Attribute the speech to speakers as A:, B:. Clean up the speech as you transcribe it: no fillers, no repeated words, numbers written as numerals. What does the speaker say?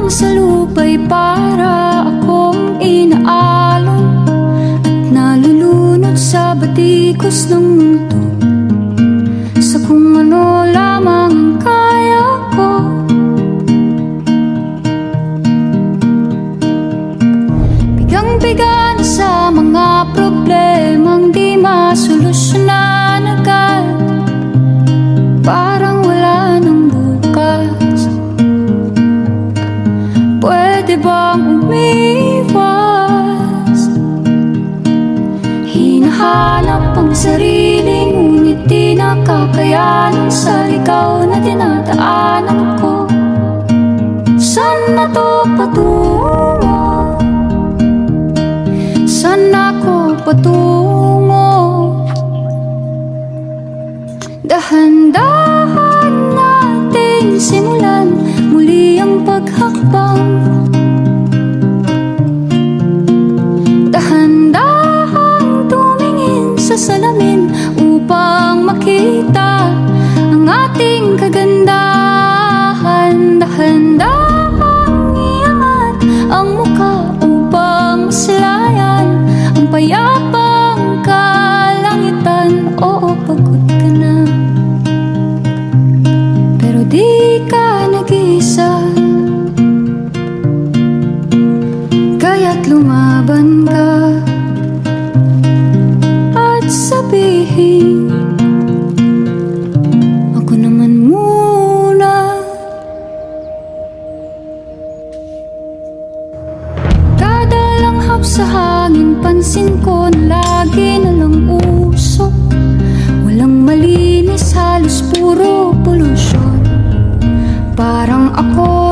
A: sa lupa'y para akong inaalon at nalulunod sa batikos ng mundo, sa kung ano lamang ang kaya ko. Bigang-biga na sa mga problemang di masolusyonan agad, parang wala nang bukas. Pwede bang umiwas? Hinahanap ang sarili, ngunit di nakakayanan sa ligaw na dinadaanan ko. Saan na to patungo? Saan ako patungo? Dahan-dahan natin simulan muli ang paghakbang. Dahan-dahan tumingin sa salamin upang makita ang ating kagandahan. Dahan-dahan iangat ang mukha upang maslayan ang payapang kalangitan. Oo, pagod ka na, pero di ka nag-isa, kaya't lumaban ka at sabihin, ako naman muna. Kada langhap sa hangin, pansin ko na lagi na lang usok. Walang malinis, halos puro polusyon. Parang ako